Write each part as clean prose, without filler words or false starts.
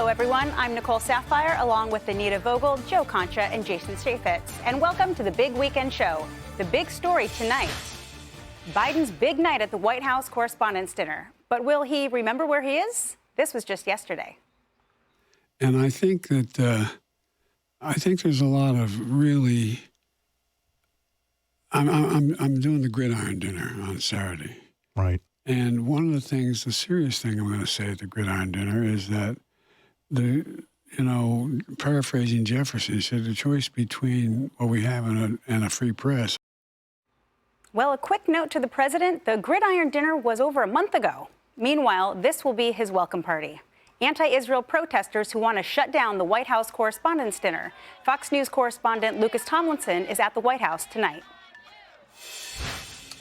Hello, everyone. I'm Nicole Saphier, along with Anita Vogel, Joe Concha, and Jason Chaffetz. And welcome to the Big Weekend Show. The big story tonight, Biden's big night at the White House Correspondents Dinner. But will he remember where he is? This was just yesterday. And I think that there's a lot of really. I'm doing the gridiron dinner on Saturday. Right. And one of the things, the serious thing I'm going to say at the gridiron dinner is that paraphrasing Jefferson, he said the choice between what we have and a free press. Well, a quick note to the president, the gridiron dinner was over a month ago. Meanwhile, this will be his welcome party. Anti-Israel protesters who want to shut down the White House Correspondents Dinner. Fox News correspondent Lucas Tomlinson is at the White House tonight.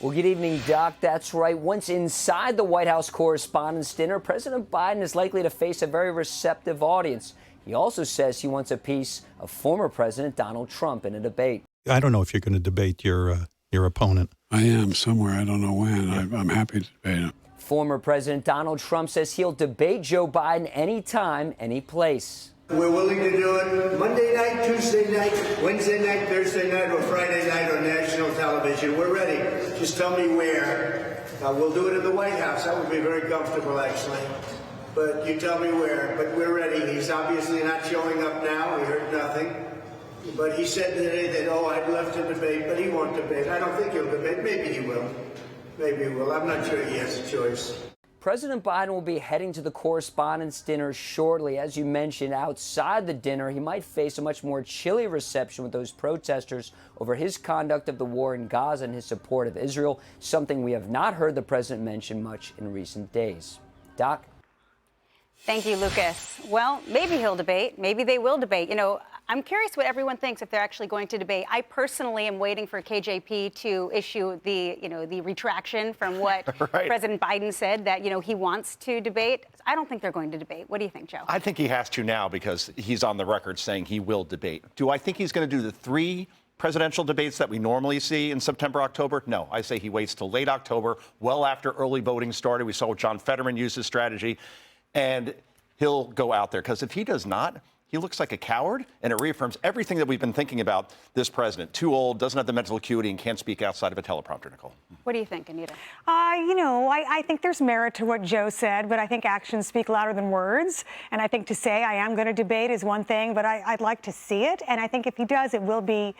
Well, good evening, Doc. That's right. Once inside the White House Correspondents' Dinner, President Biden is likely to face a very receptive audience. He also says he wants a piece of former President Donald Trump in a debate. I don't know if you're going to debate your opponent. I am somewhere. I don't know when. I'm happy to debate him. Former President Donald Trump says he'll debate Joe Biden anytime, any place. We're willing to do it Monday night, Tuesday night, Wednesday night, Thursday night, or Friday night on national television. We're ready. Just tell me where. We'll do it at the White House. That would be very comfortable, actually. But you tell me where. But we're ready. He's obviously not showing up now. We heard nothing. But he said today that, I'd love to debate, but he won't debate. I don't think he'll debate. Maybe he will. Maybe he will. I'm not sure he has a choice. President Biden will be heading to the Correspondents' Dinner shortly. As you mentioned, outside the dinner, he might face a much more chilly reception with those protesters over his conduct of the war in Gaza and his support of Israel, something we have not heard the president mention much in recent days. Doc? Thank you, Lucas. Well, maybe he'll debate. Maybe they will debate. I'm curious what everyone thinks if they're actually going to debate. I personally am waiting for KJP to issue the retraction from what right. President Biden said that, he wants to debate. I don't think they're going to debate. What do you think, Joe? I think he has to now because he's on the record saying he will debate. Do I think he's going to do the 3 presidential debates that we normally see in September, October? No, I say he waits till late October, well after early voting started. We saw John Fetterman use his strategy, and he'll go out there because if he does not, he looks like a coward, and it reaffirms everything that we've been thinking about this president. Too old, doesn't have the mental acuity, and can't speak outside of a teleprompter, Nicole. What do you think, Anita? I think there's merit to what Joe said, but I think actions speak louder than words. And I think to say I am going to debate is one thing, but I'd like to see it. And I think if he does, it will be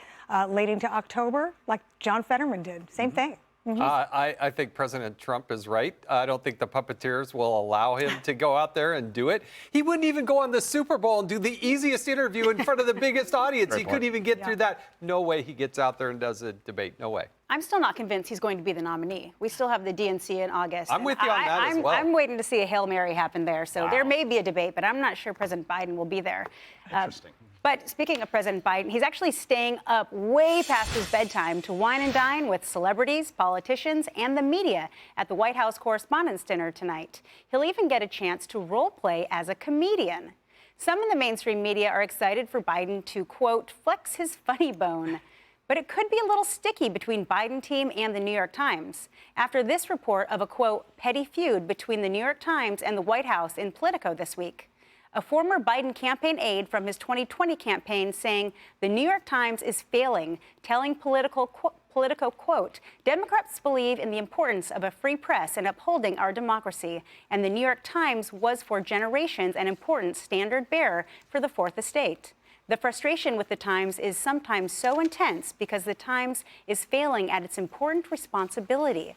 late into October, like John Fetterman did. Same thing. Mm-hmm. I think President Trump is right. I don't think the puppeteers will allow him to go out there and do it. He wouldn't even go on the Super Bowl and do the easiest interview in front of the biggest audience. He couldn't even get through that. No way he gets out there and does a debate. No way. I'm still not convinced he's going to be the nominee. We still have the DNC in August. I'm with you on that as well. I'm waiting to see a Hail Mary happen there. So there may be a debate, but I'm not sure President Biden will be there. Interesting. But speaking of President Biden, he's actually staying up way past his bedtime to wine and dine with celebrities, politicians, and the media at the White House Correspondents' Dinner tonight. He'll even get a chance to role play as a comedian. Some in the mainstream media are excited for Biden to, quote, flex his funny bone. But it could be a little sticky between Biden team and the New York Times after this report of a, quote, petty feud between the New York Times and the White House in Politico this week. A former Biden campaign aide from his 2020 campaign saying the New York Times is failing, telling Politico, quote, Democrats believe in the importance of a free press and upholding our democracy, and the New York Times was for generations an important standard bearer for the Fourth Estate. The frustration with the Times is sometimes so intense because the Times is failing at its important responsibility.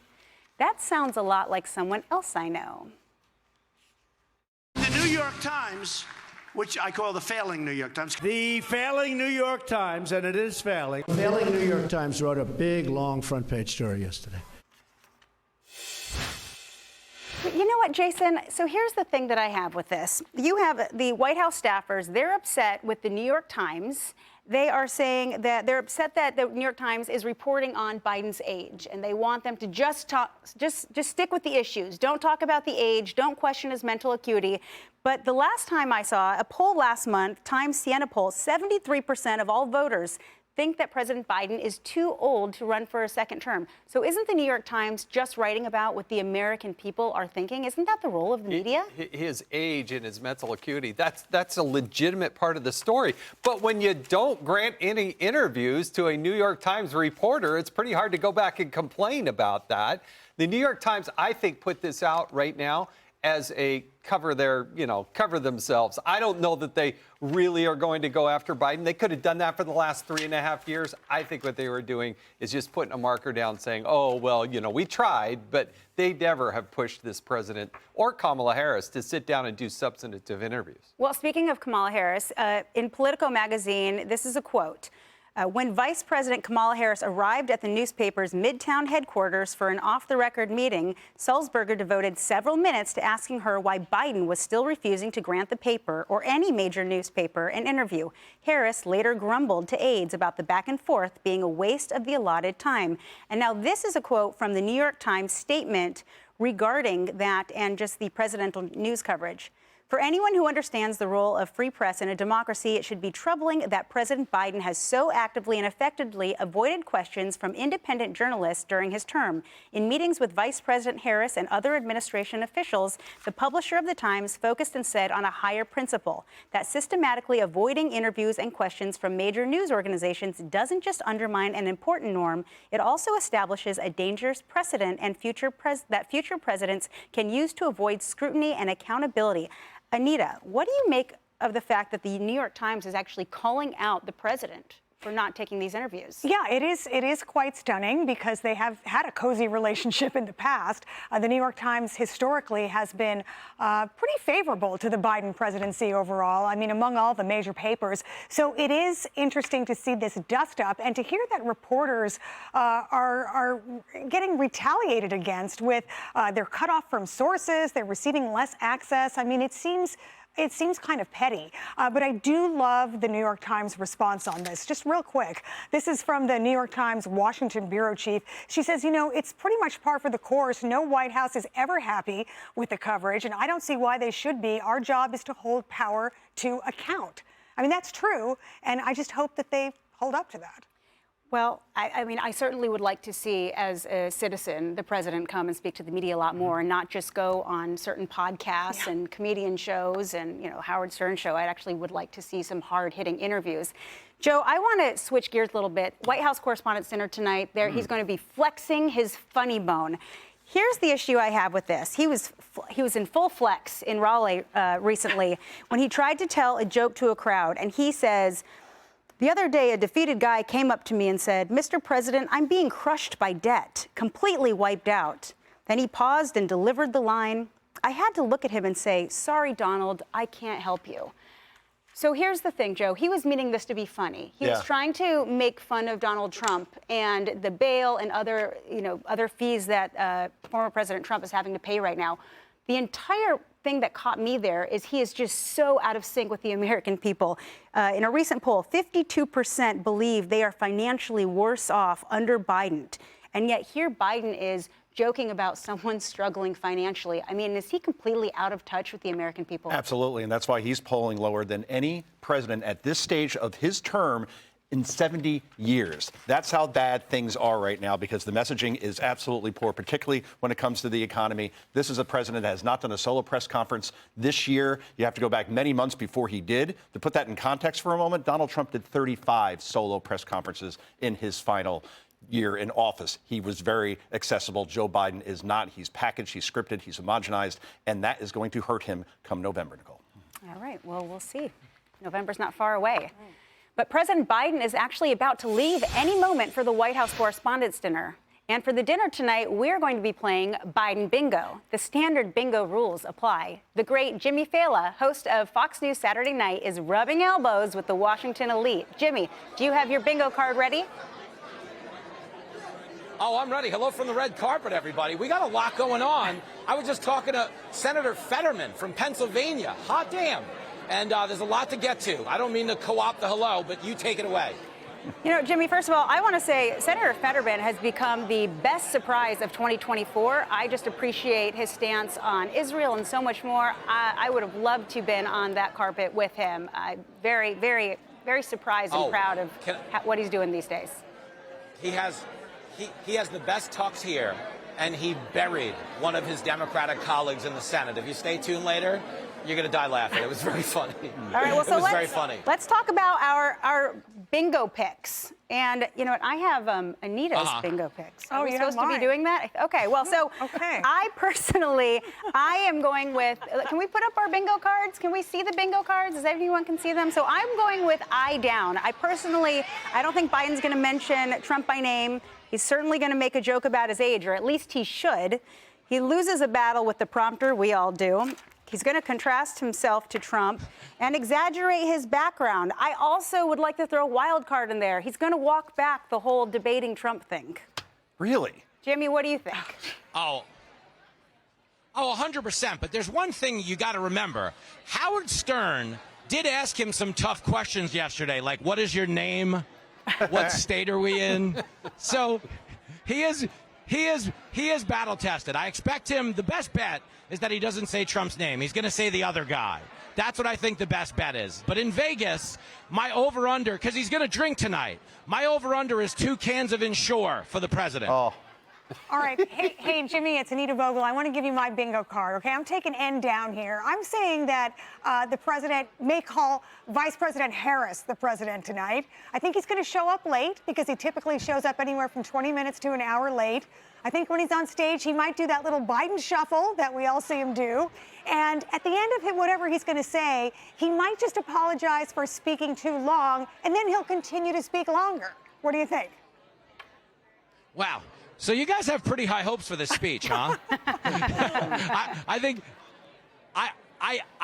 That sounds a lot like someone else I know. The New York Times, which I call the failing New York Times. The failing New York Times, and it is failing. The failing New York Times wrote a big, long front page story yesterday. You know what, Jason? So here's the thing that I have with this. You have the White House staffers, they're upset with the New York Times. They are saying that they're upset that the New York Times is reporting on Biden's age, and they want them to just stick with the issues. Don't talk about the age. Don't question his mental acuity. But the last time I saw a poll last month, Times Siena poll, 73% of all voters think that President Biden is too old to run for a second term. So isn't the New York Times just writing about what the American people are thinking? Isn't that the role of the media? His age and his mental acuity, that's a legitimate part of the story. But when you don't grant any interviews to a New York Times reporter, it's pretty hard to go back and complain about that. The New York Times, I think, put this out right now as a cover themselves. I don't know that they really are going to go after Biden. They could have done that for the last 3.5 years. I think what they were doing is just putting a marker down saying, oh, well, we tried, but they never have pushed this president or Kamala Harris to sit down and do substantive interviews. Well, speaking of Kamala Harris, in Politico magazine, this is a quote. When Vice President Kamala Harris arrived at the newspaper's Midtown headquarters for an off-the-record meeting, Sulzberger devoted several minutes to asking her why Biden was still refusing to grant the paper or any major newspaper an interview. Harris later grumbled to aides about the back and forth being a waste of the allotted time. And now this is a quote from the New York Times statement regarding that and just the presidential news coverage. For anyone who understands the role of free press in a democracy, it should be troubling that President Biden has so actively and effectively avoided questions from independent journalists during his term. In meetings with Vice President Harris and other administration officials, the publisher of the Times focused instead on a higher principle, that systematically avoiding interviews and questions from major news organizations doesn't just undermine an important norm, it also establishes a dangerous precedent and that future presidents can use to avoid scrutiny and accountability. Anita, what do you make of the fact that the New York Times is actually calling out the president for not taking these interviews? Yeah, it is quite stunning because they have had a cozy relationship in the past. The New York Times historically has been pretty favorable to the Biden presidency overall. I mean, among all the major papers. So it is interesting to see this dust up and to hear that reporters are getting retaliated against with they're cut off from sources, they're receiving less access. I mean, it seems kind of petty, but I do love the New York Times response on this. Just real quick, this is from the New York Times Washington bureau chief. She says, it's pretty much par for the course. No White House is ever happy with the coverage, and I don't see why they should be. Our job is to hold power to account. I mean, that's true, and I just hope that they hold up to that. Well, I mean, I certainly would like to see, as a citizen, the president come and speak to the media a lot more and not just go on certain podcasts and comedian shows and, Howard Stern show. I actually would like to see some hard-hitting interviews. Joe, I want to switch gears a little bit. White House Correspondents Dinner tonight. He's going to be flexing his funny bone. Here's the issue I have with this. He was in full flex in Raleigh recently when he tried to tell a joke to a crowd, and he says, "The other day, a defeated guy came up to me and said, 'Mr. President, I'm being crushed by debt, completely wiped out.' Then he paused and delivered the line. I had to look at him and say, 'Sorry, Donald, I can't help you.'" So here's the thing, Joe. He was meaning this to be funny. He was trying to make fun of Donald Trump and the bail and other fees that former President Trump is having to pay right now. The entire thing that caught me there is he is just so out of sync with the American people. In a recent poll, 52% believe they are financially worse off under Biden. And yet here Biden is joking about someone struggling financially. I mean, is he completely out of touch with the American people? Absolutely. And that's why he's polling lower than any president at this stage of his term in 70 years. That's how bad things are right now, because the messaging is absolutely poor, particularly when it comes to the economy. This is a president that has not done a solo press conference this year. You have to go back many months before he did. To put that in context for a moment, Donald Trump did 35 solo press conferences in his final year in office. He was very accessible. Joe Biden is not. He's packaged, he's scripted, he's homogenized, and that is going to hurt him come November, Nicole. All right, well, we'll see. November's not far away. But President Biden is actually about to leave any moment for the White House Correspondents Dinner. And for the dinner tonight, we're going to be playing Biden Bingo. The standard bingo rules apply. The great Jimmy Fallon, host of Fox News Saturday Night, is rubbing elbows with the Washington elite. Jimmy, do you have your bingo card ready? Oh, I'm ready. Hello from the red carpet, everybody. We got a lot going on. I was just talking to Senator Fetterman from Pennsylvania. Hot damn. And there's a lot to get to. I don't mean to co-opt the hello, but you take it away. Jimmy, first of all, I want to say Senator Fetterman has become the best surprise of 2024. I just appreciate his stance on Israel and so much more. I would have loved to have been on that carpet with him. Very, very very surprised and proud of what he's doing these days. He has the best tux here, and he buried one of his Democratic colleagues in the Senate. If you stay tuned later, you're going to die laughing. It was very funny. All right, well, so it was very funny. Let's talk about our bingo picks. And you know what? I have Anita's bingo picks. Are we supposed to be doing that? Okay, well, so I personally, I am going with, can we put up our bingo cards? Can we see the bingo cards? Does anyone can see them? So I'm going with I down. I don't think Biden's going to mention Trump by name. He's certainly going to make a joke about his age, or at least he should. He loses a battle with the prompter. We all do. He's going to contrast himself to Trump and exaggerate his background. I also would like to throw a wild card in there. He's going to walk back the whole debating Trump thing. Really? Jimmy, what do you think? Oh, 100%. But there's one thing you got to remember. Howard Stern did ask him some tough questions yesterday, like, what is your name? What state are we in? So he is battle tested. I expect him, the best bet is that he doesn't say Trump's name. He's going to say the other guy. That's what I think the best bet is. But in Vegas, my over-under, because he's going to drink tonight, my over-under is 2 cans of Ensure for the president. All right. Hey, Jimmy, it's Anita Vogel. I want to give you my bingo card, okay? I'm taking N down here. I'm saying that the president may call Vice President Harris the president tonight. I think he's going to show up late because he typically shows up anywhere from 20 minutes to an hour late. I think when he's on stage, he might do that little Biden shuffle that we all see him do. And at the end of it, whatever he's going to say, he might just apologize for speaking too long, and then he'll continue to speak longer. What do you think? Wow. So you guys have pretty high hopes for this speech, huh? I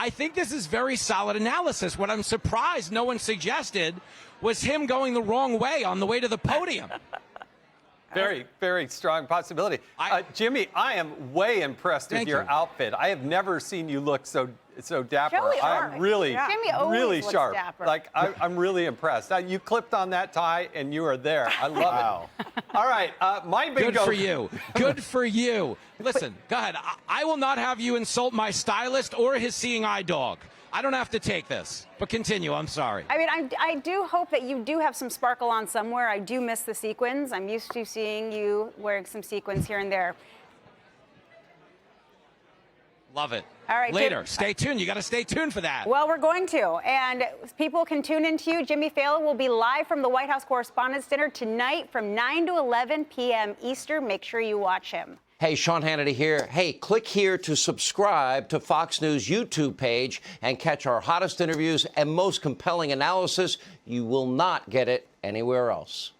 think this is very solid analysis. What I'm surprised no one suggested was him going the wrong way on the way to the podium. Very, very strong possibility. Jimmy, I am way impressed with your outfit. I have never seen you look so dapper. I'm really sharp. Dapper. Like, I'm really impressed. You clipped on that tie, and you are there. I love it. All right, my bingo. Good for you. Good for you. Listen, go ahead. I will not have you insult my stylist or his seeing eye dog. I don't have to take this, but continue. I'm sorry. I mean, I do hope that you do have some sparkle on somewhere. I do miss the sequins. I'm used to seeing you wearing some sequins here and there. Love it. All right. Later. Stay tuned. You got to stay tuned for that. Well, we're going to. And people can tune into you. Jimmy Fallon will be live from the White House Correspondents Dinner tonight from 9 to 11 p.m. Eastern. Make sure you watch him. Hey, Sean Hannity here. Hey, click here to subscribe to Fox News YouTube page and catch our hottest interviews and most compelling analysis. You will not get it anywhere else.